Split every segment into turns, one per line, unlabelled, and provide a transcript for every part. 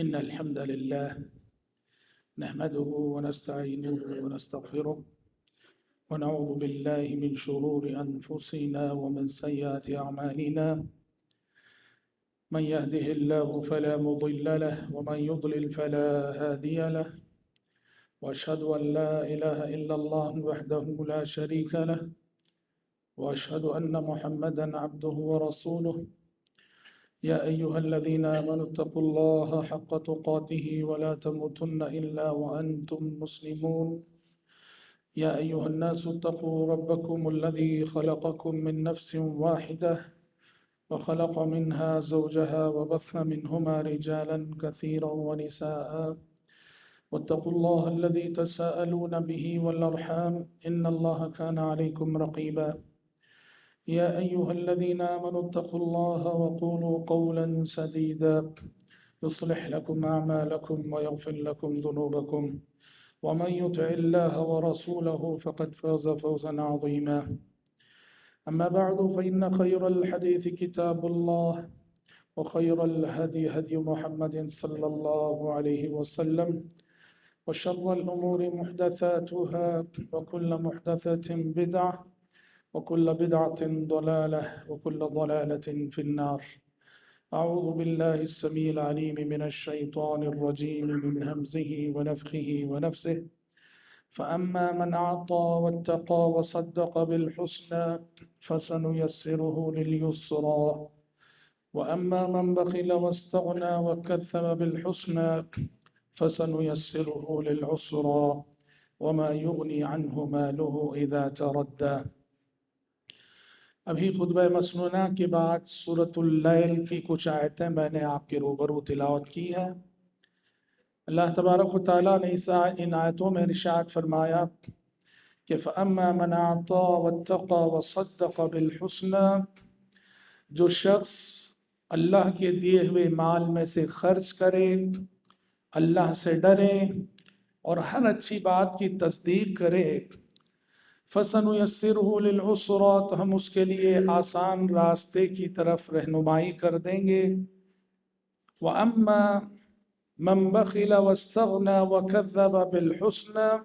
إن الحمد لله نحمده ونستعينه ونستغفره ونعوذ بالله من شرور أنفسنا ومن سيئات أعمالنا. من يهده الله فلا مضل له ومن يضلل فلا هادي له، وأشهد أن لا إله إلا الله وحده لا شريك له، وأشهد أن محمدا عبده ورسوله. يا أيها الذين آمنوا اتقوا الله حق تقاته ولا تموتن إلا وأنتم مسلمون. يا أيها الناس اتقوا ربكم الذي خلقكم من نفس واحدة وخلق منها زوجها وبث منهما رجالا كثيرا ونساء، واتقوا الله الذي تساءلون به والأرحام إن الله كان عليكم رقيبا. يا أيها الذين آمنوا اتقوا الله وقولوا قولا سديدا يصلح لكم أعمالكم ويغفر لكم ذنوبكم، ومن يطع الله ورسوله فقد فاز فوزا عظيما. أما بعد فإن خير الحديث كتاب الله، وخير الهدي هدي محمد صلى الله عليه وسلم، وشر الأمور محدثاتها، وكل محدثة بدعة، وكل بدعة ضلالة، وكل ضلالة في النار. أعوذ بالله السميع العليم من الشيطان الرجيم من همزه ونفخه ونفسه. فأما من أعطى واتقى وصدق بالحسنى فسنيسره لليسرى، وأما من بخل واستغنى وكذب بالحسنى فسنيسره للعسرى، وما يغني عنه ماله إذا تردى. ابھی خطبہ مسنونہ کے بعد سورۃ اللیل کی کچھ آیتیں میں نے آپ کے روبرو تلاوت کی ہے۔ اللہ تبارک و تعالیٰ نے ان آیتوں میں ارشاد فرمایا کہ فَأَمَّا مَنْ أَعْطَى وَاتَّقَى وَصَدَّقَ بِالْحُسْنَى، جو شخص اللہ کے دیے ہوئے مال میں سے خرچ کرے، اللہ سے ڈرے اور ہر اچھی بات کی تصدیق کرے، فَسَنُيَسِّرُهُ لِلْعُسْرَىٰ، تو ہم اس کے لیے آسان راستے کی طرف رہنمائی کر دیں گے۔ وَأَمَّا مَنْ بَخِلَ وَاسْتَغْنَىٰ وَكَذَّبَ بِالْحُسْنَىٰ،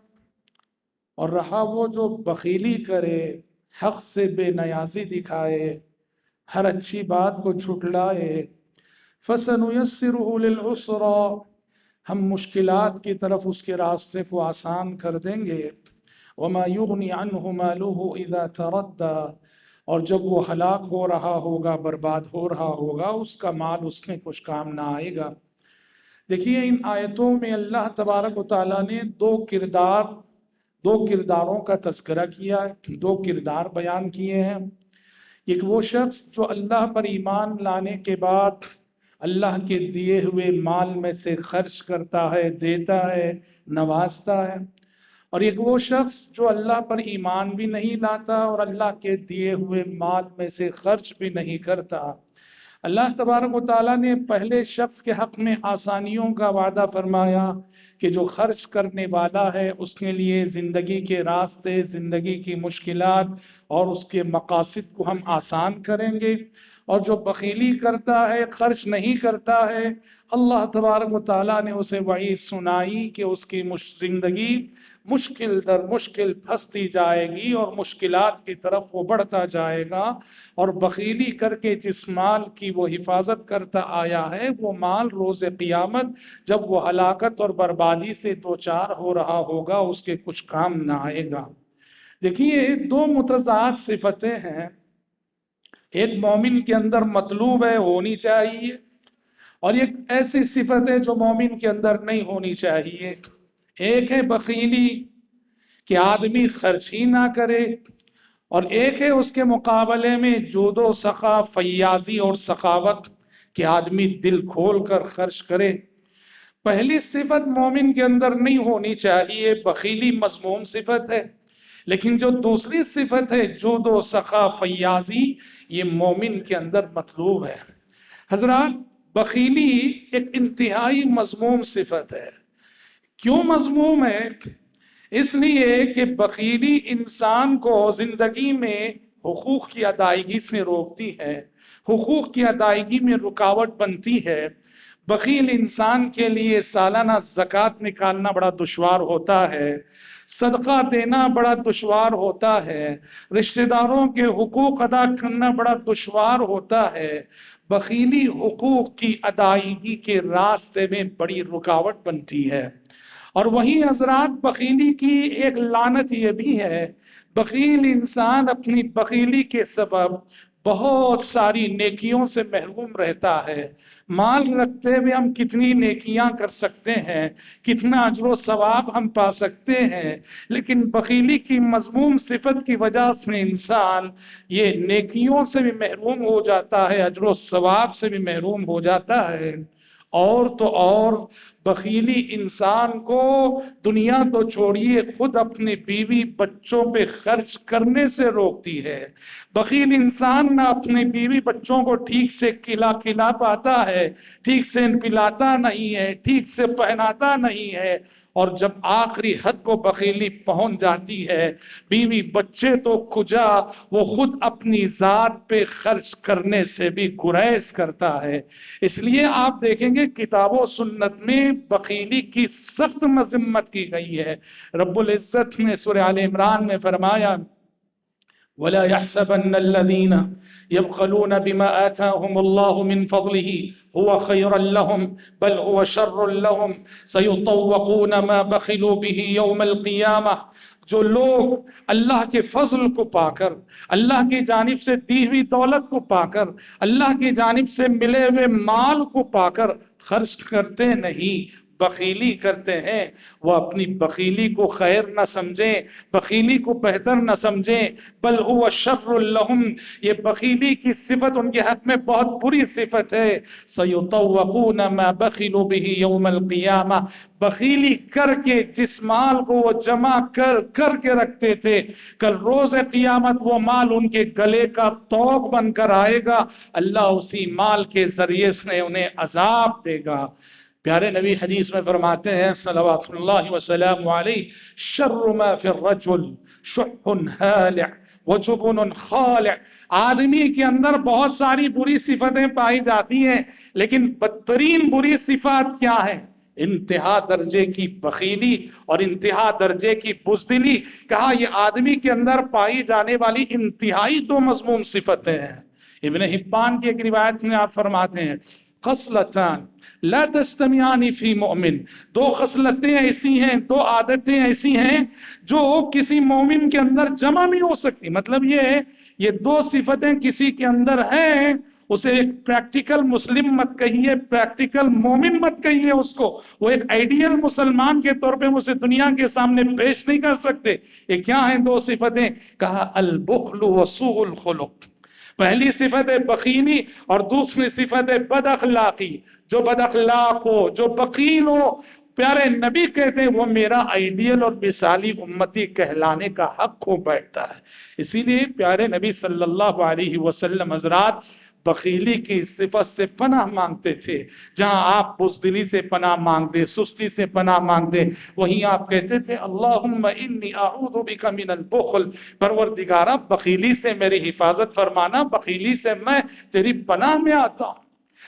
اور رہا وہ جو بخیلی کرے، حق سے بے نیازی دکھائے، ہر اچھی بات کو جھٹلائے، فَسَنُيَسِّرُهُ لِلْعُسْرَىٰ، ہم مشکلات کی طرف اس کے راستے کو آسان کر دیں گے۔ وَمَا يُغْنِي عَنْهُ مَالُهُ إِذَا تَرَدَّى، اور جب وہ ہلاک ہو رہا ہوگا، برباد ہو رہا ہوگا، اس کا مال اس میں کچھ کام نہ آئے گا۔ دیکھیے ان آیتوں میں اللہ تبارک و تعالیٰ نے دو کرداروں کا تذکرہ کیا ہے، دو کردار بیان کیے ہیں۔ ایک وہ شخص جو اللہ پر ایمان لانے کے بعد اللہ کے دیے ہوئے مال میں سے خرچ کرتا ہے، دیتا ہے، نوازتا ہے، اور ایک وہ شخص جو اللہ پر ایمان بھی نہیں لاتا اور اللہ کے دیے ہوئے مال میں سے خرچ بھی نہیں کرتا۔ اللہ تبارک و تعالیٰ نے پہلے شخص کے حق میں آسانیوں کا وعدہ فرمایا کہ جو خرچ کرنے والا ہے اس کے لیے زندگی کے راستے، زندگی کی مشکلات اور اس کے مقاصد کو ہم آسان کریں گے، اور جو بخیلی کرتا ہے، خرچ نہیں کرتا ہے، اللہ تبارک و تعالیٰ نے اسے وعید سنائی کہ اس کی زندگی مشکل در مشکل پھنستی جائے گی اور مشکلات کی طرف وہ بڑھتا جائے گا، اور بخیلی کر کے جس مال کی وہ حفاظت کرتا آیا ہے وہ مال روز قیامت جب وہ ہلاکت اور بربادی سے دوچار ہو رہا ہوگا اس کے کچھ کام نہ آئے گا۔ دیکھیے دو متضاد صفتیں ہیں، ایک مومن کے اندر مطلوب ہے، ہونی چاہیے، اور ایک ایسی صفت ہے جو مومن کے اندر نہیں ہونی چاہیے۔ ایک ہے بخیلی کہ آدمی خرچ ہی نہ کرے، اور ایک ہے اس کے مقابلے میں جود و سخا، فیاضی اور سخاوت کہ آدمی دل کھول کر خرچ کرے۔ پہلی صفت مومن کے اندر نہیں ہونی چاہیے، بخیلی مذموم صفت ہے، لیکن جو دوسری صفت ہے جود و سخا، فیاضی، یہ مومن کے اندر مطلوب ہے۔ حضرات بخیلی ایک انتہائی مذموم صفت ہے۔ کیوں مذموم ہے؟ اس لیے کہ بخیلی انسان کو زندگی میں حقوق کی ادائیگی سے روکتی ہے، حقوق کی ادائیگی میں رکاوٹ بنتی ہے۔ बखील इंसान के लिए सालाना ज़कात निकालना बड़ा दुश्वार होता है, सदका देना बड़ा दुश्वार होता है, रिश्तेदारों के हुकूक अदा करना बड़ा दुश्वार होता है। बखीली हुकूक की अदायगी के रास्ते में बड़ी रुकावट बनती है। और वहीं हजरात, बखीली की एक लानत ये भी है, बखील इंसान अपनी बखीली के सबब बहुत सारी नेकियों से महरूम रहता है। माल रखते हुए हम कितनी नेकियां कर सकते हैं, कितना अजर सवाब हम पा सकते हैं, लेकिन बखीली की मज़मूम सिफत की वजह से इंसान ये नेकियों से भी महरूम हो जाता है, अजर सवाब से भी महरूम हो जाता है। और तो और बखीली इंसान को दुनिया तो छोड़िए, खुद अपने बीवी बच्चों पे खर्च करने से रोकती है। बखील इंसान ना अपने बीवी बच्चों को ठीक से खिला पाता है, ठीक से पिलाता नहीं है, ठीक से पहनाता नहीं है। और जब आखिरी हद को बखीली पहुंच जाती है, बीवी बच्चे तो खुजा, वो खुद अपनी जात पे खर्च करने से भी गुरेज करता है। इसलिए आप देखेंगे किताबों सुन्नत में बखीली की सख्त मजम्मत की गई है। रब्बुल इज्जत ने सूरह आल इमरान में फरमाया, वला यहसबन्नल्लज़ीना यबखलून बिमा आताहुमुल्लाहु मिन फज़लिही हुवा खैरन लहुम बल हुवा शर्रुन लहुम सयुतव्वक़ून मा बखिलू बिही यौमल क़ियामह। जो लोग अल्लाह के फजल को पाकर, अल्लाह की जानिब से दी हुई दौलत को पाकर, अल्लाह की जानिब से मिले हुए माल को पाकर खर्च करते नहीं, बखीली करते हैं, वह अपनी बखीली को खैर न समझें, बखीली को बेहतर न समझें, बल हुवा शर्रुल लहुम, ये बखीली की सिफत उनके हक में बहुत बुरी सिफत है। सयुतव्वक़ून मा बखिलू बिही यौमल क़ियामह, बखीली करके जिस माल को वो जमा कर के रखते थे, कल रोज क़ियामत वो माल उनके गले का तोक बनकर आएगा। अल्लाह उसी माल के जरिए से उन्हें अजाब देगा। प्यारे नबी हदीस में फरमाते हैं सल्लल्लाहु वसल्लम अलैहि, शर्रु मा फिर रजुल शुह्हुन हालिअ व जुबुनुन खालिअ। आदमी के अंदर बहुत सारी बुरी सिफतें पाई जाती हैं, लेकिन बदतरीन बुरी सिफत क्या है? इंतहा दर्जे की बखीली और इंतहा दर्जे की बुज़दिली। कहा यह आदमी के अंदर पाई जाने वाली इंतहाई दो मज़मूम सिफतें हैं। इब्न हिब्बान की एक रिवायत में आप फरमाते हैं, खसलतान ला तस्तमियानी फी मोमिन, दो खसलतें ऐसी हैं, दो आदतें ऐसी हैं जो किसी मोमिन के अंदर जमा नहीं हो सकती। मतलब ये दो सिफतें किसी के अंदर हैं, उसे एक प्रैक्टिकल मुस्लिम मत कहिए, प्रैक्टिकल मोमिन मत कहिए उसको, वो एक आइडियल मुसलमान के तौर पे उसे दुनिया के सामने पेश नहीं कर सकते। ये क्या हैं दो सिफतें? कहा अल बुख्लु व सूउल खुलुक। पहली सिफत है बखीली और दूसरी सिफत है बद अखलाकी। जो बद अखलाक हो, जो बकील हो, प्यारे नबी कहते हैं वो मेरा आइडियल और मिसाली उम्मती कहलाने का हक हो बैठता है। इसीलिए प्यारे नबी सल्लल्लाहु अलैहि वसल्लम हजरात बखीली की सिफत से पनाह मांगते थे। जहां आप बुज़दिली से पनाह मांगते, सुस्ती से पनाह मांगते, वहीं आप कहते थे अल्लाहुम्मा इन्नी अऊज़ु बिका मिनल बुख़्ल, परवरदिगारा बखीली से मेरी हिफाजत फरमाना, बखीली से मैं तेरी पनाह में आता हूं।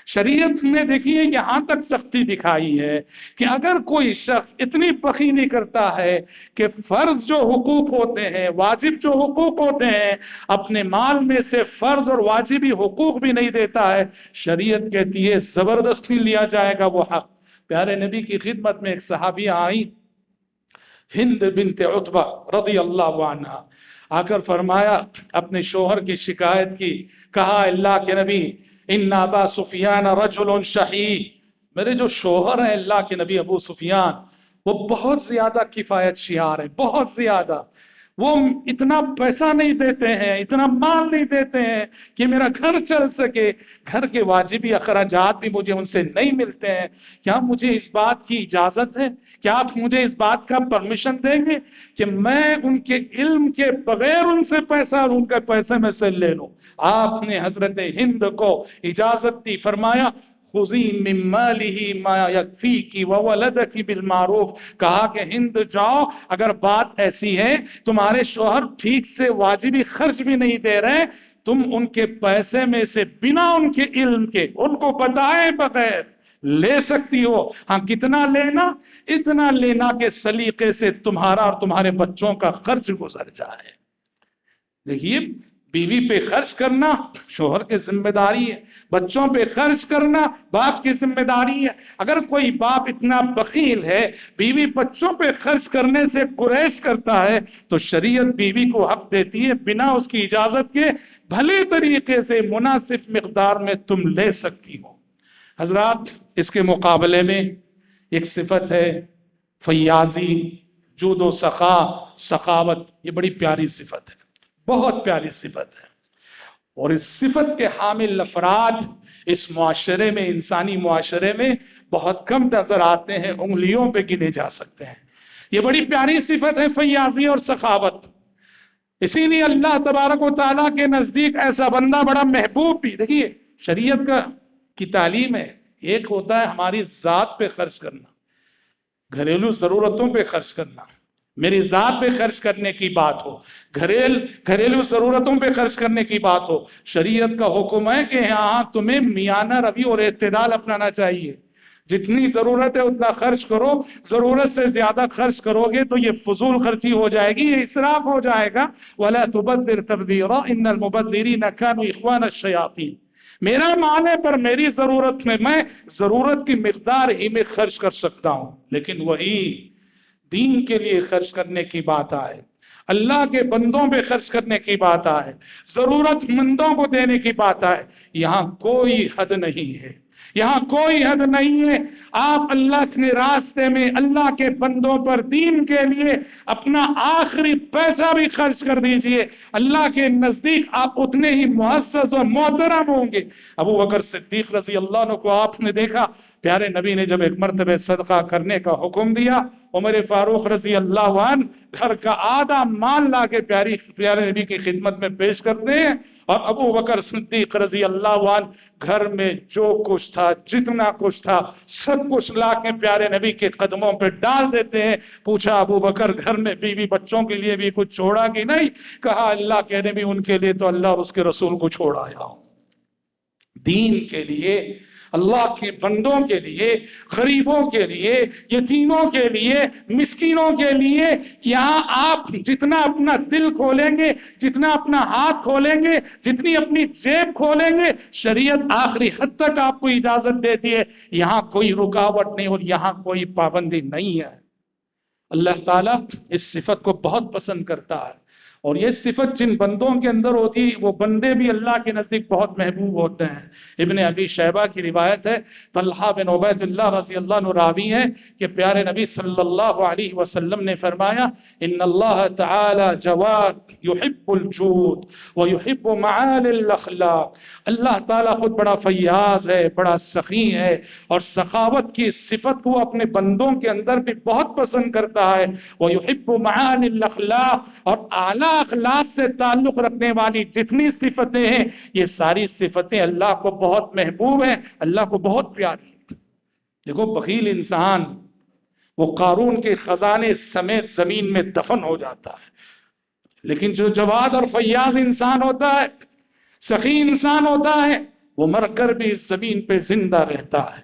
शरीयत ने देखिए यहां तक सख्ती दिखाई है कि अगर कोई शख्स इतनी बखीली करता है कि फर्ज जो हुकूक होते हैं, वाजिब जो हुकूक होते हैं, अपने माल में से फर्ज और वाजिबी हुकूक भी नहीं देता है, शरीयत कहती है जबरदस्ती लिया जाएगा वो हक। प्यारे नबी की खिदमत में एक सहाबिया आई, हिंद बिन्त उतबा रज़ी अल्लाहु अन्हा, आकर फरमाया, अपने शोहर की शिकायत की। कहा अल्लाह के नबी, इन्ना अबा सुफियान रजुलन शही, मेरे जो शोहर हैं अल्लाह के नबी अबू सुफियान, वो बहुत ज्यादा किफायत शियार है, बहुत ज्यादा। वो इतना पैसा नहीं देते हैं, इतना माल नहीं देते हैं कि मेरा घर चल सके, घर के वाजिबी अखराजात भी मुझे उनसे नहीं मिलते हैं। क्या मुझे इस बात की इजाजत है? क्या आप मुझे इस बात का परमिशन देंगे कि मैं उनके इल्म के बगैर उनसे पैसा और उनके पैसे में से ले लूं? आपने हजरत हिंद को इजाजत दी, फरमाया खुज़ी मिन मालिही मा यकफीकी व वलदकी बिल मारूफ। कहा कि हिंद जाओ, अगर बात ऐसी है तुम्हारे शोहर ठीक से वाजिबी खर्च भी नहीं दे रहे, तुम उनके पैसे में से बिना उनके इल्म के, उनको बताए बगैर ले सकती हो। हाँ, कितना लेना? इतना लेना कि सलीके से तुम्हारा और तुम्हारे बच्चों का खर्च गुजर जाए। देखिए, बीवी पे खर्च करना शोहर की जिम्मेदारी है, बच्चों पे खर्च करना बाप की जिम्मेदारी है। अगर कोई बाप इतना बखील है, बीवी बच्चों पे खर्च करने से गुरेज करता है, तो शरीयत बीवी को हक देती है बिना उसकी इजाजत के भले तरीके से मुनासिब मिकदार में तुम ले सकती हो। हजरात, इसके मुकाबले में एक सिफत है फयाजी, जूदो सखा, सखावत। ये बड़ी प्यारी सिफत है, बहुत प्यारी सिफत है, और इस सिफत के हामिल अफराद इस मुआशरे में, इंसानी मुआशरे में बहुत कम नजर आते हैं, उंगलियों पे गिने जा सकते हैं। ये बड़ी प्यारी सिफत है फयाजी और सखावत। इसीलिए अल्लाह तबारक व तआला के नजदीक ऐसा बंदा बड़ा महबूब भी। देखिए, शरीयत की तालीम है, एक होता है हमारी जात पे खर्च करना, घरेलू जरूरतों पे खर्च करना, मेरी जात पे खर्च करने की बात हो, घरेलू जरूरतों पे खर्च करने की बात हो। शरीयत का हुक्म है कि यहाँ तुम्हें मियाना रवि और इत्तेदाल अपनाना चाहिए। जितनी जरूरत है उतना खर्च करो, जरूरत से ज्यादा खर्च करोगे तो ये फजूल खर्ची हो जाएगी, ये इसराफ हो जाएगा। वला तुबद्दिर तबदीरा इन्नल मुबद्दिरीन कानू इख्वान अश-शयातीन। मेरा माल है, पर मेरी जरूरत में मैं जरूरत की मिकदार ही में खर्च कर सकता हूं, लेकिन वही दीन के लिए खर्च करने की बात आए, अल्लाह के बंदों पे खर्च करने की बात आए, जरूरतमंदों को देने की बात आए, यहां कोई हद नहीं है, यहां कोई हद नहीं है। आप अल्लाह के रास्ते में, अल्लाह के बंदों पर, दीन के लिए अपना आखिरी पैसा भी खर्च कर दीजिए, अल्लाह के नजदीक आप उतने ही मुअज़्ज़ज़ और मोहतरम होंगे। अबू बकर सिद्दीक रज़ी अल्लाह अन्हु को आपने देखा, प्यारे नबी ने जब एक मर्तबे सदका करने का हुक्म दिया, उमर फारूक रजी अल्लाह अन्हु घर का आधा माल ला के प्यारे नबी की खिदमत में पेश करते हैं, और अबू बकर सिद्दीक रजी अल्लाह अन्हु घर में जो कुछ था, जितना कुछ था, सब कुछ ला के प्यारे नबी के कदमों पे डाल देते हैं। पूछा, अबू बकर घर में बीवी बच्चों के लिए भी कुछ छोड़ा कि नहीं? कहा, अल्लाह के नबी, उनके लिए तो अल्लाह और उसके रसूल को छोड़ाया। दीन के लिए, अल्लाह के बंदों के लिए, गरीबों के लिए, यतीमों के लिए, मिस्कीनों के लिए, यहाँ आप जितना अपना दिल खोलेंगे, जितना अपना हाथ खोलेंगे, जितनी अपनी जेब खोलेंगे, शरीयत आखिरी हद तक आपको इजाजत देती है। यहाँ कोई रुकावट नहीं और यहाँ कोई पाबंदी नहीं है। अल्लाह ताला इस सिफत को बहुत पसंद करता है, और ये सिफत जिन बंदों के अंदर होती है, वो बंदे भी अल्लाह के नज़दीक बहुत महबूब होते हैं। इब्ने अबी शैबा की रिवायत है, तल्हा बिन उबैदुल्लाह रज़ी अल्लाह अन्हु रावी है कि प्यारे नबी सल्लल्लाहु अलैहि वसल्लम ने फरमाया, इन्नल्लाह तआला जवाद युहिब्बुल जूद व युहिब्बु मआलिल अखलाक। अल्लाह ताला खुद बड़ा फयाज है, बड़ा सखी है, और सखावत की सिफत को अपने बंदों के अंदर भी बहुत पसंद करता है। व युहिब्बु मआलिल अखलाक, और आला अखलाक से ताल्लुक रखने वाली जितनी सिफतें हैं, ये सारी सिफतें अल्लाह को बहुत महबूब हैं, अल्लाह को बहुत प्यारी हैं। देखो, बखील इंसान वो कारून के खजाने समेत जमीन में दफन हो जाता है, लेकिन जो जवाद और फयाज इंसान होता है, सखी इंसान होता है, वो मरकर भी इस जमीन पे जिंदा रहता है,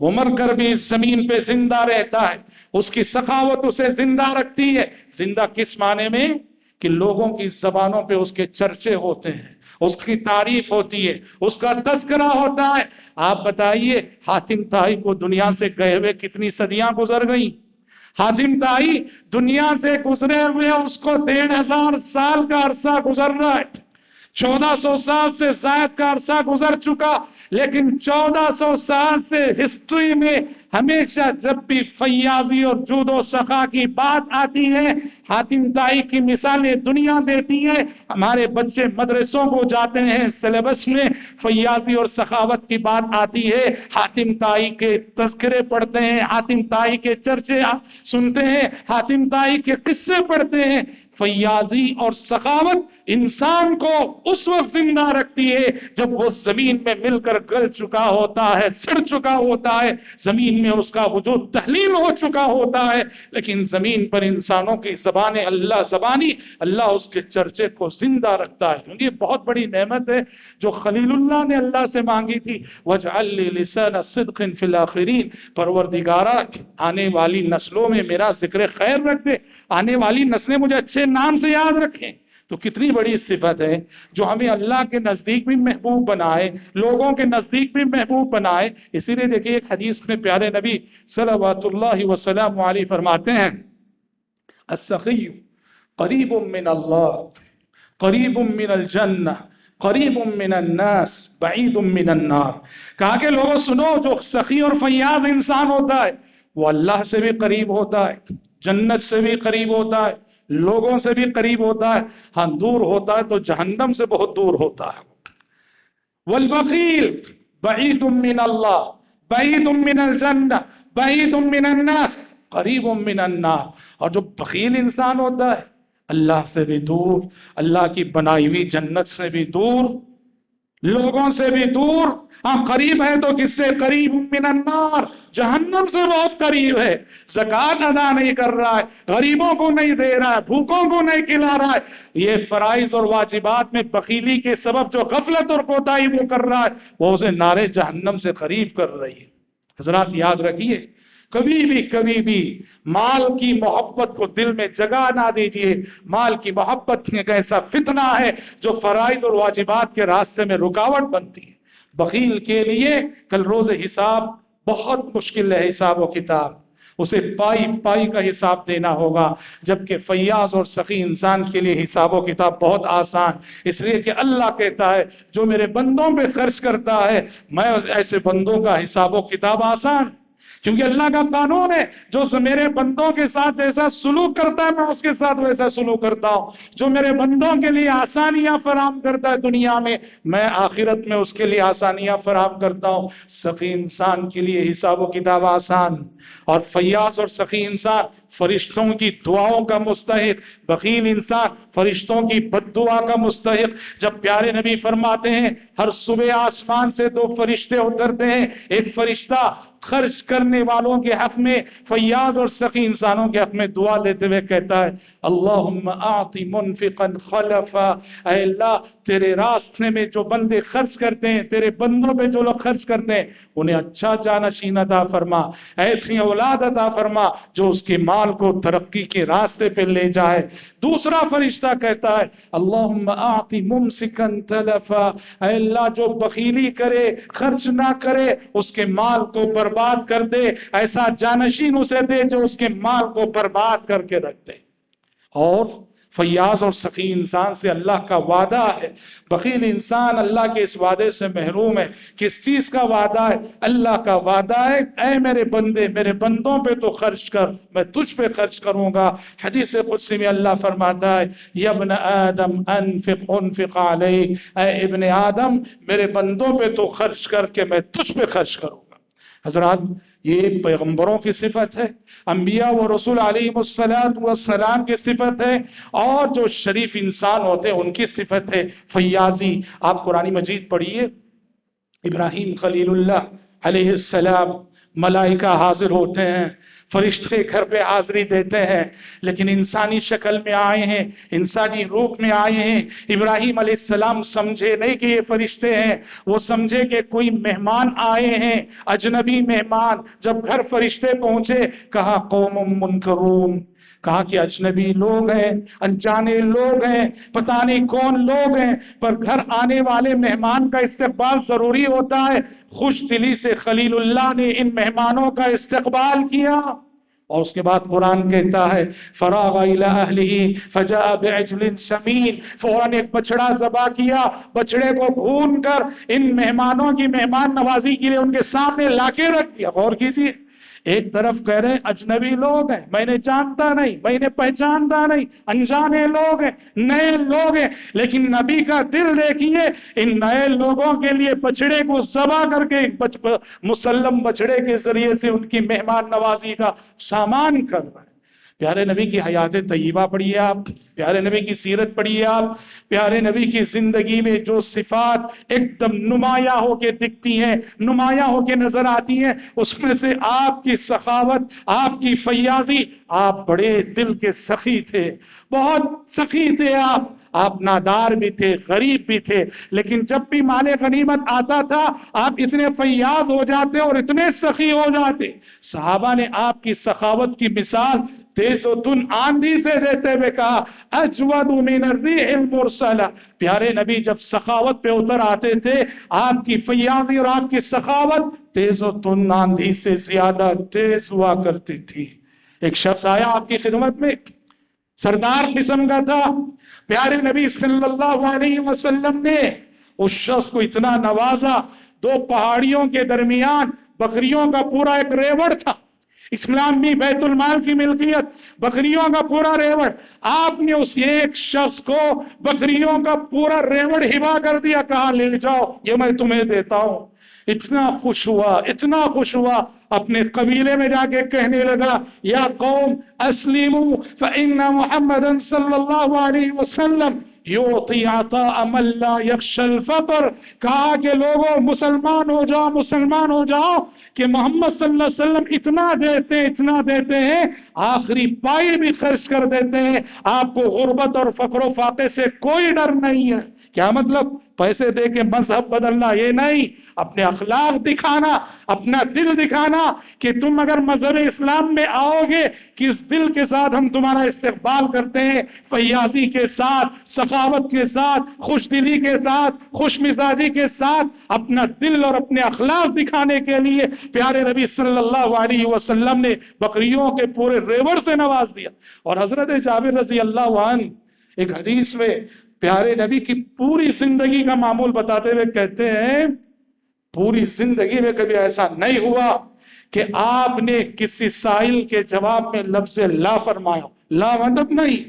वो मरकर भी इस जमीन पे जिंदा रहता है। उसकी सखावत उसे जिंदा रखती है। जिंदा किस माने में? कि लोगों की जबानों पे उसके चर्चे होते हैं, उसकी तारीफ होती है, उसका तज़किरा होता है। आप बताइए, हातिम ताई को दुनिया से गए हुए कितनी सदियां गुजर गई? हातिम ताई दुनिया से गुजरे हुए उसको 1500 साल का अरसा गुजर रहा है, 1400 साल से ज्यादा का अरसा गुजर चुका, लेकिन 1400 साल से हिस्ट्री में हमेशा जब भी फयाजी और जूदो सखा की बात आती है, हातिम ताई की मिसालें दुनिया देती है। हमारे बच्चे मदरसों को जाते हैं, सिलेबस में फयाजी और सखावत की बात आती है, हातिम ताई के तज़किरे पढ़ते हैं, हातिम ताई के चर्चे सुनते हैं, हातिम ताई के किस्से पढ़ते हैं। फयाजी और सखावत इंसान को اس وقت زندہ رکھتی ہے جب وہ زمین میں مل کر گل چکا ہوتا ہے، سڑ چکا ہوتا ہے، زمین میں اس کا وجود تحلیل ہو چکا ہوتا ہے، لیکن زمین پر انسانوں کی زبانیں اللہ اس کے چرچے کو زندہ رکھتا ہے۔ کیونکہ یہ بہت بڑی نعمت ہے جو خلیل اللہ نے اللہ سے مانگی تھی، وَاجْعَلْ لِي لِسَانَ صِدْقٍ فِي الْآخِرِينَ، پروردگارہ آنے والی نسلوں میں میرا ذکر خیر رکھ دے، آنے والی نسلیں مجھے اچھے نام سے یاد رکھیں۔ تو کتنی بڑی صفت ہے جو ہمیں اللہ کے نزدیک بھی محبوب بنائے، لوگوں کے نزدیک بھی محبوب بنائے۔ اسی لیے دیکھیں ایک حدیث میں پیارے نبی صلوات اللہ وسلم علیہ فرماتے ہیں، السخی قریب من اللہ، قریب من الجنہ، قریب من الناس، بعید من النار۔ کہا کہ لوگوں سنو، جو سخی اور فیاض انسان ہوتا ہے وہ اللہ سے بھی قریب ہوتا ہے، جنت سے بھی قریب ہوتا ہے، لوگوں سے بھی قریب ہوتا ہے، ہاں دور ہوتا ہے تو جہنم سے بہت دور ہوتا ہے۔ والبخیل بعید من اللہ، بعید من الجنہ، بعید من الناس، قریب من النار۔ اور جو بخیل انسان ہوتا ہے اللہ سے بھی دور، اللہ کی بنائی ہوئی جنت سے بھی دور، لوگوں سے بھی دور، ہاں قریب ہے تو کس سے قریب؟ من النار، جہنم سے بہت قریب ہے۔ زکوٰۃ ادا نہیں کر رہا ہے، غریبوں کو نہیں دے رہا ہے، بھوکوں کو نہیں کھلا رہا ہے، یہ فرائض اور واجبات میں بخیلی کے سبب جو غفلت اور کوتاہی وہ کر رہا ہے وہ اسے نارے جہنم سے قریب کر رہی ہے۔ حضرات یاد رکھیے، کبھی بھی مال کی محبت کو دل میں جگہ نہ دیجیے۔ مال کی محبت ایک ایسا فتنہ ہے جو فرائض اور واجبات کے راستے میں رکاوٹ بنتی ہے۔ بخیل کے لیے کل روز حساب بہت مشکل ہے، حساب و کتاب اسے پائی کا حساب دینا ہوگا، جبکہ فیاض اور سخی انسان کے لیے حساب و کتاب بہت آسان، اس لیے کہ اللہ کہتا ہے جو میرے بندوں پہ خرچ کرتا ہے میں ایسے بندوں کا حساب و کتاب آسان، کیونکہ اللہ کا قانون ہے جو میرے بندوں کے ساتھ جیسا سلوک کرتا ہے میں اس کے ساتھ ویسا سلوک کرتا ہوں، جو میرے بندوں کے لیے آسانیاں فراہم کرتا ہے دنیا میں آخرت میں اس کے لیے آسانیاں فراہم کرتا ہوں۔ سخی انسان کے لیے حساب و کتاب آسان، اور فیاض اور سخی انسان فرشتوں کی دعاؤں کا مستحق، بخیل انسان فرشتوں کی بد دعا کا مستحق۔ جب پیارے نبی فرماتے ہیں ہر صبح آسمان سے 2 فرشتے اترتے ہیں، ایک فرشتہ خرچ کرنے والوں کے حق میں، فیاض اور سخی انسانوں کے حق میں دعا دیتے ہوئے کہتا ہے اللہم اعطی منفقا خلفا، اے اللہ تیرے راستے میں جو بندے خرچ کرتے ہیں، تیرے بندوں پہ جو لوگ خرچ کرتے ہیں انہیں اچھا جانشین عطا فرما، ایسی اولاد عطا فرما جو اس کے مال کو ترقی کے راستے پہ لے جائے۔ دوسرا فرشتہ کہتا ہے اللہم اعطی ممسکا تلفا، اے اللہ جو بخیلی کرے، خرچ نہ کرے، اس کے مال کو برباد کر دے، ایسا جانشین اسے دے جو اس کے مال کو برباد کر کے رکھ دے۔ اور فیاض اور سخی انسان سے اللہ کا وعدہ ہے، بخیل انسان اللہ کے اس وعدے سے محروم ہے۔ کس چیز کا وعدہ ہے؟ اللہ کا وعدہ ہے اے میرے بندے، میرے بندوں پہ تو خرچ کر، میں تجھ پہ خرچ کروں گا۔ حدیث قدسی میں اللہ فرماتا ہے یا ابن آدم انفق انفق علیک، اے ابن آدم میرے بندوں پہ تو خرچ کر کے میں تجھ پہ خرچ کروں گا۔ حضرات یہ پیغمبروں کی صفت ہے، انبیاء و رسول علیہ السلام کی صفت ہے، اور جو شریف انسان ہوتے ہیں ان کی صفت ہے فیاضی۔ آپ قرآن مجید پڑھیے، ابراہیم خلیل اللہ علیہ السلام، ملائکہ حاضر ہوتے ہیں، فرشتے گھر پہ حاضری دیتے ہیں، لیکن انسانی شکل میں آئے ہیں، انسانی روپ میں آئے ہیں۔ ابراہیم علیہ السلام سمجھے نہیں کہ یہ فرشتے ہیں، وہ سمجھے کہ کوئی مہمان آئے ہیں، اجنبی مہمان۔ جب گھر فرشتے پہنچے کہا قوم منکرون، کہا کہ اجنبی لوگ ہیں، انجانے لوگ ہیں، پتہ نہیں کون لوگ ہیں، پر گھر آنے والے مہمان کا استقبال ضروری ہوتا ہے۔ خوش دلی سے خلیل اللہ نے ان مہمانوں کا استقبال کیا، اور اس کے بعد قرآن کہتا ہے فراغ الی اہلہ فجاء بعجل سمین، فوراً ایک بچڑا ذبح کیا، بچڑے کو بھون کر ان مہمانوں کی مہمان نوازی کے لیے ان کے سامنے لا کے رکھ دیا۔ غور کیجیے، ایک طرف کہہ رہے ہیں اجنبی لوگ ہیں، میں نے جانتا نہیں، میں نے پہچانتا نہیں، انجانے لوگ ہیں، نئے لوگ ہیں، لیکن نبی کا دل دیکھیے، ان نئے لوگوں کے لیے بچڑے کو ذبح کر کے مسلم بچڑے کے ذریعے سے ان کی مہمان نوازی کا سامان کر رہا ہے۔ پیارے نبی کی حیات طیبہ پڑھیے آپ، پیارے نبی کی سیرت پڑھیے آپ، پیارے نبی کی زندگی میں جو صفات ایک دم نمایاں ہو کے دکھتی ہیں، نمایاں ہو کے نظر آتی ہیں، اس میں سے آپ کی سخاوت، آپ کی فیاضی، آپ بڑے دل کے سخی تھے، بہت سخی تھے آپ نادار بھی تھے، غریب بھی تھے، لیکن جب بھی مال غنیمت آتا تھا آپ اتنے فیاض ہو جاتے اور اتنے سخی ہو جاتے۔ صحابہ نے آپ کی سخاوت کی مثال تیز و تن آندھی سے دیتے ہوئے کہا اجود من الريح المرسلہ، پیارے نبی جب سخاوت پہ اتر آتے تھے آپ کی فیاضی اور آپ کی سخاوت تیز و تن آندھی سے زیادہ تیز ہوا کرتی تھی۔ ایک شخص آیا آپ کی خدمت میں، سردار قسم کا تھا، پیارے نبی صلی اللہ علیہ وسلم نے اس شخص کو اتنا نوازا، دو پہاڑیوں کے درمیان بکریوں کا پورا ایک ریوڑ تھا، اسلام میں بیت المال کی ملکیت، بکریوں کا پورا ریوڑ، آپ نے اس ایک شخص کو بکریوں کا پورا ریوڑ ہبا کر دیا، کہا لے جاؤ یہ میں تمہیں دیتا ہوں۔ اتنا خوش ہوا، اتنا خوش ہوا، اپنے قبیلے میں جا کے کہنے لگا یا قوم اسلموا فإن محمدا صلی اللہ علیہ وسلم یعطی عطاء من لا یخشی الفقر، کہا کہ لوگوں مسلمان ہو جاؤ، مسلمان ہو جاؤ کہ محمد صلی اللہ علیہ وسلم اتنا دیتے ہیں آخری پائی بھی خرچ کر دیتے ہیں، آپ کو غربت اور فقر و فاقے سے کوئی ڈر نہیں ہے۔ کیا مطلب؟ پیسے دے کے مذہب بدلنا یہ نہیں، اپنے اخلاق دکھانا، اپنا دل دکھانا کہ تم اگر مذہب اسلام میں آؤ گے کس دل کے ساتھ ہم تمہارا استقبال کرتے ہیں، فیاضی کے ساتھ، سخاوت کے ساتھ، خوش دلی کے ساتھ، خوش مزاجی کے ساتھ، اپنا دل اور اپنے اخلاق دکھانے کے لیے پیارے نبی صلی اللہ علیہ وسلم نے بکریوں کے پورے ریوڑ سے نواز دیا۔ اور حضرت جابر رضی اللہ عنہ ایک حدیث میں پیارے نبی کی پوری زندگی کا معمول بتاتے ہوئے کہتے ہیں پوری زندگی میں کبھی ایسا نہیں ہوا کہ آپ نے کسی سائل کے جواب میں لفظ لا فرمایا، لا مطلب نہیں،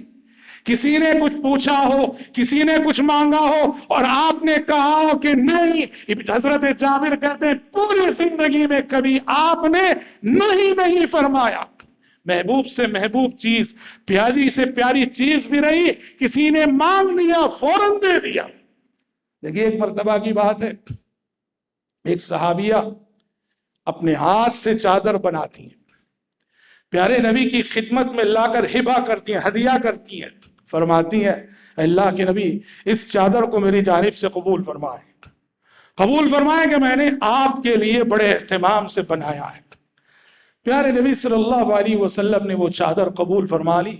کسی نے کچھ پوچھا ہو، کسی نے کچھ مانگا ہو اور آپ نے کہا ہو کہ نہیں۔ حضرت جابر کہتے ہیں پوری زندگی میں کبھی آپ نے نہیں فرمایا۔ محبوب سے محبوب چیز، پیاری سے پیاری چیز بھی رہی، کسی نے مانگ لیا فوراً دے دیا۔ دیکھیے ایک مرتبہ کی بات ہے، ایک صحابیہ اپنے ہاتھ سے چادر بناتی ہیں، پیارے نبی کی خدمت میں لا کر ہبا کرتی ہیں، ہدیہ کرتی ہیں، فرماتی ہیں اللہ کے نبی اس چادر کو میری جانب سے قبول فرمائیں کہ میں نے آپ کے لیے بڑے اہتمام سے بنایا ہے۔ پیارے نبی صلی اللہ علیہ وسلم نے وہ چادر قبول فرما لی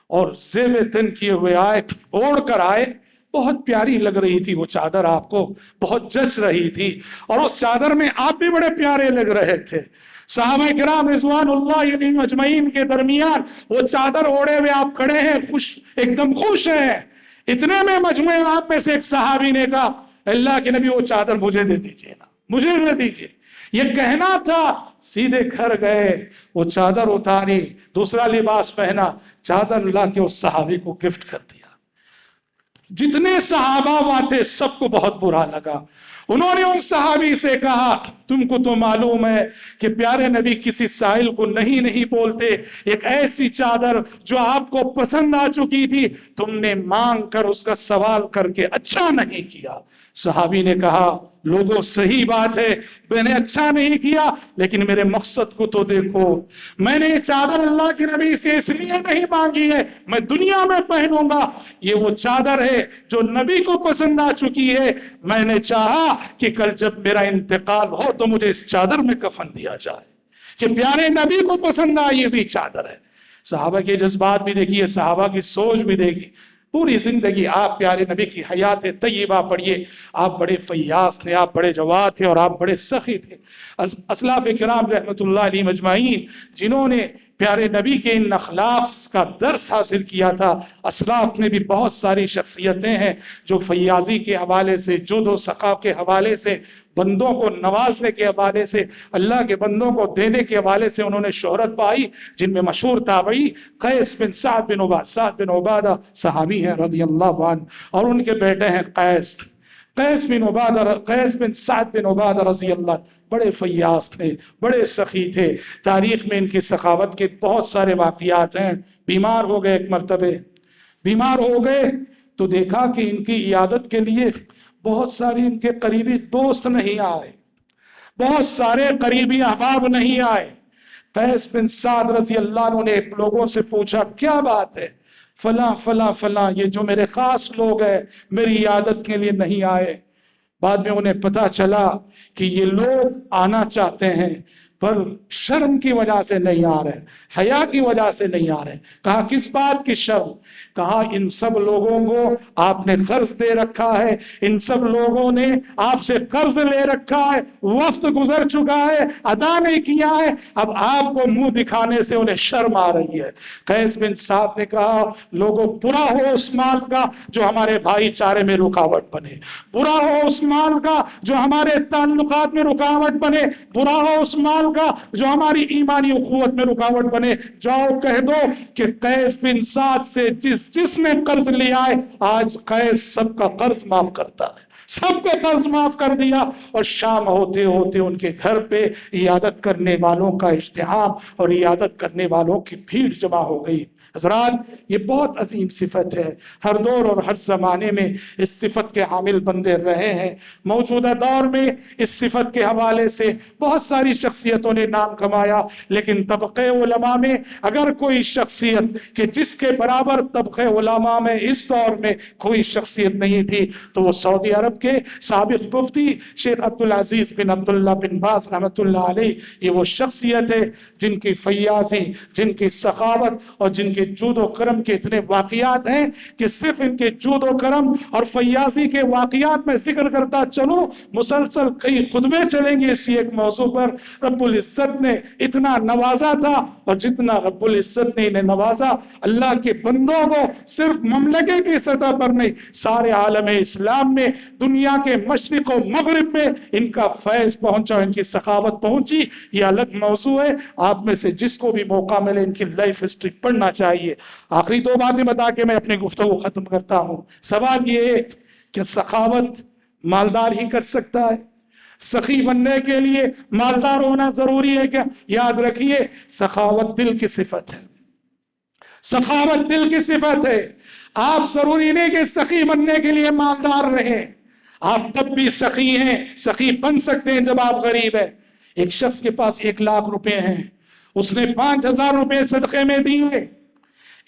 اور زیب تن کیے ہوئے آئے، اوڑھ کر آئے، بہت پیاری لگ رہی تھی وہ چادر، آپ کو بہت جچ رہی تھی اور اس چادر میں آپ بھی بڑے پیارے لگ رہے تھے۔ صحابہ کرام رضوان اللہ علیہم اجمعین کے درمیان وہ چادر اوڑھے ہوئے آپ کھڑے ہیں، خوش، ایک دم خوش ہیں۔ اتنے میں مجموعے آپ میں سے ایک صحابی نے کہا اللہ کے نبی وہ چادر مجھے دے دیجیے نا، مجھے دے دیجیے۔ یہ کہنا تھا، سیدھے گھر گئے، وہ چادر اتاری، دوسرا لباس پہنا، چادر لا کے اس صحابی کو گفٹ کر دیا۔ جتنے صحابہ وہاں تھے سب کو بہت برا لگا۔ انہوں نے ان صحابی سے کہا تم کو تو معلوم ہے کہ پیارے نبی کسی سائل کو نہیں بولتے، ایک ایسی چادر جو آپ کو پسند آ چکی تھی تم نے مانگ کر اس کا سوال کر کے اچھا نہیں کیا۔ صحابی نے کہا لوگوں صحیح بات ہے، میں نے اچھا نہیں کیا لیکن میرے مقصد کو تو دیکھو، میں نے یہ چادر اللہ کے نبی سے اس لیے نہیں مانگی ہے میں دنیا میں پہنوں گا، یہ وہ چادر ہے جو نبی کو پسند آ چکی ہے، میں نے چاہا کہ کل جب میرا انتقال ہو تو مجھے اس چادر میں کفن دیا جائے کہ پیارے نبی کو پسند آئی ہوئی چادر ہے۔ صحابہ کے جذبات بھی دیکھیے، صحابہ کی سوچ بھی دیکھیے، پوری زندگی آپ پیارے نبی کی حیات طیبہ پڑھیے، آپ بڑے فیاض تھے، آپ بڑے جواد تھے اور آپ بڑے سخی تھے۔ اسلاف کرام رحمت اللہ علیہ مجمعین جنہوں نے پیارے نبی کے ان اخلاق کا درس حاصل کیا تھا، اسلاف میں بھی بہت ساری شخصیتیں ہیں جو فیاضی کے حوالے سے، جود و سخا کے حوالے سے، بندوں کو نوازنے کے حوالے سے، اللہ کے بندوں کو دینے کے حوالے سے انہوں نے شہرت پائی، جن میں مشہور تابعی قیس بن سعد بن عبادہ صحابی ہیں رضی اللہ عنہ، اور ان کے بیٹے ہیں قیس कैस बिन साद बिन उबादा रजी अल्लाह, बड़े फयाज थे, बड़े सखी थे। तारीख में इनकी सखावत के बहुत सारे वाक़ियात हैं। बीमार हो गए, एक मरतबे बीमार हो गए तो देखा कि इनकी इयादत के लिए बहुत सारे इनके करीबी दोस्त नहीं आए, बहुत सारे करीबी अहबाब नहीं आए। कैस बिन साद रजी अल्लाह ने लोगों से पूछा, क्या बात है? फला फला फला, ये जो मेरे खास लोग हैं मेरी इयादत के लिए नहीं आए। बाद में उन्हें पता चला कि ये लोग आना चाहते हैं पर शर्म की वजह से नहीं आ रहे, हया की वजह से नहीं आ रहे। कहा किस बात की शर्म? कहा इन सब लोगों को आपने कर्ज दे रखा है, इन सब लोगों ने आपसे कर्ज ले रखा है, वक्त गुजर चुका है, अदा नहीं किया है, अब आपको मुंह दिखाने से उन्हें शर्म आ रही है। कैस बिन साद ने कहा, लोगों बुरा हो उस माल का जो हमारे भाईचारे में रुकावट बने, बुरा हो उस माल का जो हमारे ताल्लुकात में रुकावट बने, बुरा हो उस माल का जो हमारी ईमानी उखुवत में रुकावट बने। जाओ कह दो कि कैस बिन साद से जिसने कर्ज लिया है, आज कैस सबका कर्ज माफ करता है, सबको कर्ज माफ कर दिया। और शाम होते होते उनके घर पे इयादत करने वालों का इज्तिहाम और इयादत करने वालों की भीड़ जमा हो गई। हजरात, ये बहुत अजीम सिफत है, हर दौर और हर जमाने में इस सिफत के हामिल बंदे रहे हैं। मौजूदा दौर में इस सिफत के हवाले से बहुत सारी शख्सियतों ने नाम कमाया, लेकिन तबक़े उलमा में अगर कोई शख्सियत कि जिसके बराबर तबक़े उलमा में इस दौर में कोई शख्सियत नहीं थी तो वो सऊदी अरब के साबिक़ मुफ्ती शेख अब्दुल अजीज बिन अब्दुल्ला बिन बाज रहमतुल्लाह अलैह, ये वो शख्सियत है जिनकी फयाजी, जिनकी सखावत और जिनके जूदो करम के इतने वाक़ियात हैं कि सिर्फ इनके जूदो करम और फयाजी के वाक़ियात में जिक्र करता चलो, मुसलसल कई खुतबे चलेंगे इसी एक मौजू पर। रब्बुल इज्जत ने इतना नवाजा था, और जितना रब्बुल इज्जत ने इन्हें नवाजा, अल्लाह के बंदों को सिर्फ ममलके की सतह पर नहीं, सारे आलम इस्लाम में, दुनिया के मशरिक और मगरिब में इनका फैज पहुंचा, इनकी सखावत पहुंची। ये अलग मौजू है, आप में से जिसको भी मौका मिले इनकी लाइफ हिस्ट्री पढ़ना चाहिए। आखिरी दो बातें बता के मैं अपनी गुफ्तगू खत्म करता हूं। सवाल ये है कि सखावत मालदार ही कर सकता है? सखी बनने के लिए मालदार होना जरूरी है क्या? याद रखिए, सखावत दिल की सिफत है, सखावत दिल की सिफत है। आप जरूरी नहीं कि सखी बनने के लिए मालदार रहे, आप तब भी सखी हैं, सखी बन सकते हैं जब आप गरीब हैं। एक शख्स के पास 1 लाख रुपए हैं, उसने 5,000 रुपए सदके में दिए।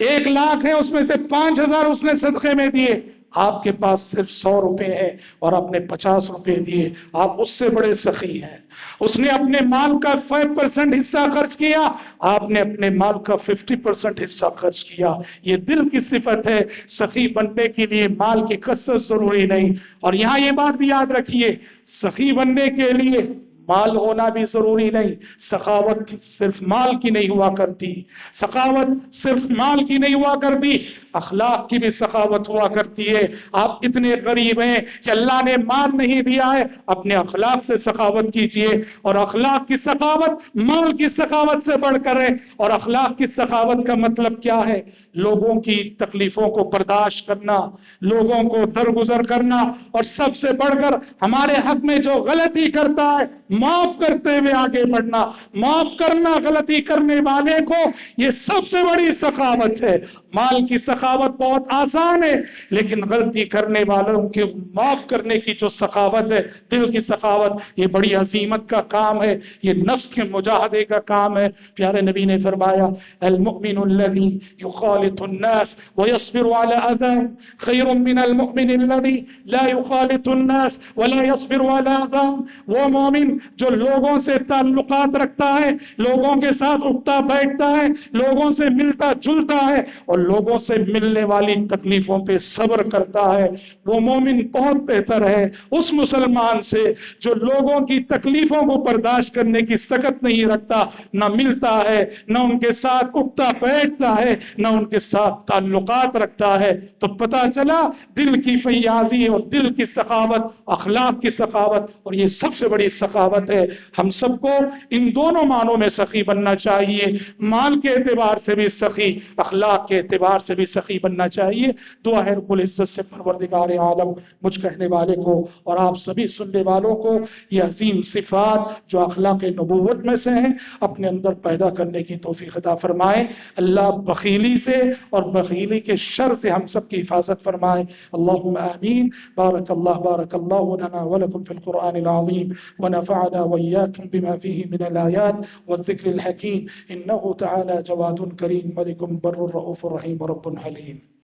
1 लाख है, उसमें से 5,000 उसने सदके में दिए। आपके पास सिर्फ 100 रुपए है और आपने 50 रुपए दिए, आप उससे बड़े सखी हैं। उसने अपने माल का 5% हिस्सा खर्च किया, आपने अपने माल का 50% हिस्सा खर्च किया। ये दिल की सिफत है। सखी बनने के लिए माल की कसरत जरूरी नहीं। और यहाँ ये बात भी याद रखिए, सखी बनने के लिए माल होना भी जरूरी नहीं। सखावत सिर्फ माल की नहीं हुआ करती, सखावत सिर्फ माल की नहीं हुआ करती, अखलाक की भी सखावत हुआ करती है। आप इतने गरीब हैं कि अल्लाह ने माल नहीं दिया है, अपने अखलाक से सखावत कीजिए। और अखलाक की सखावत माल की सखावत से बढ़कर है। और अखलाक की सखावत का मतलब क्या है? लोगों की तकलीफों को बर्दाश्त करना, लोगों को दरगुजर करना, और सबसे बढ़कर हमारे हक में जो गलती करता है माफ करते हुए आगे बढ़ना। माफ करना गलती करने वाले को, ये सबसे बड़ी सखावत है। माल की सखावत बहुत आसान है, लेकिन गलती करने वालों के माफ करने की जो सखावत है, दिल की सखावत, ये बड़ी अजीमत का काम है, ये नफ्स के मुजाहदे का काम है। प्यारे नबी ने फरमाया, अल मुमिनुल्लज़ी युखालितुन्नास व यस्बिरु अला अज़ाहुम खैरुम मिनल मुमिनिल्लज़ी ला युखालितुन्नास व ला यस्बिरु अला अज़ाहुम। वो मोमिन जो लोगों से ताल्लुकात रखता है, लोगों के साथ उठता बैठता है, लोगों से मिलता जुलता है और लोगों से मिलने वाली तकलीफों पे सब्र करता है, वो मोमिन बहुत बेहतर है उस मुसलमान से जो लोगों की तकलीफों को बर्दाश्त करने की सकत नहीं रखता, न मिलता है, न उनके साथ उठता बैठता है, न उनके साथ ताल्लुकात रखता है। तो पता चला दिल की फयाजी और दिल की सखावत, अखलाक की सखावत, और ये सबसे बड़ी सखावत دعوت ہے ہم سب کو ان دونوں معنوں میں سخی بننا چاہیے، مال کے اعتبار سے بھی سخی، اخلاق کے اعتبار سے بھی سخی بننا چاہیے۔ دعا ہے رب العزت سے پروردگار عالم مجھ کہنے والے کو اور آپ سبھی سننے والوں کو یہ عظیم صفات جو اخلاق نبوت میں سے ہیں اپنے اندر پیدا کرنے کی توفیق عطا فرمائے۔ اللہ بخیلی سے اور بخیلی کے شر سے ہم سب کی حفاظت فرمائے۔ اللہم آمین۔ بارک اللہ لنا ولکم فی القرآن العظیم ونفعنا وإياكم بما فيه من الآيات والذكر الحكيم إنه تعالى جواد كريم ملك بر رؤوف رحيم رب حليم۔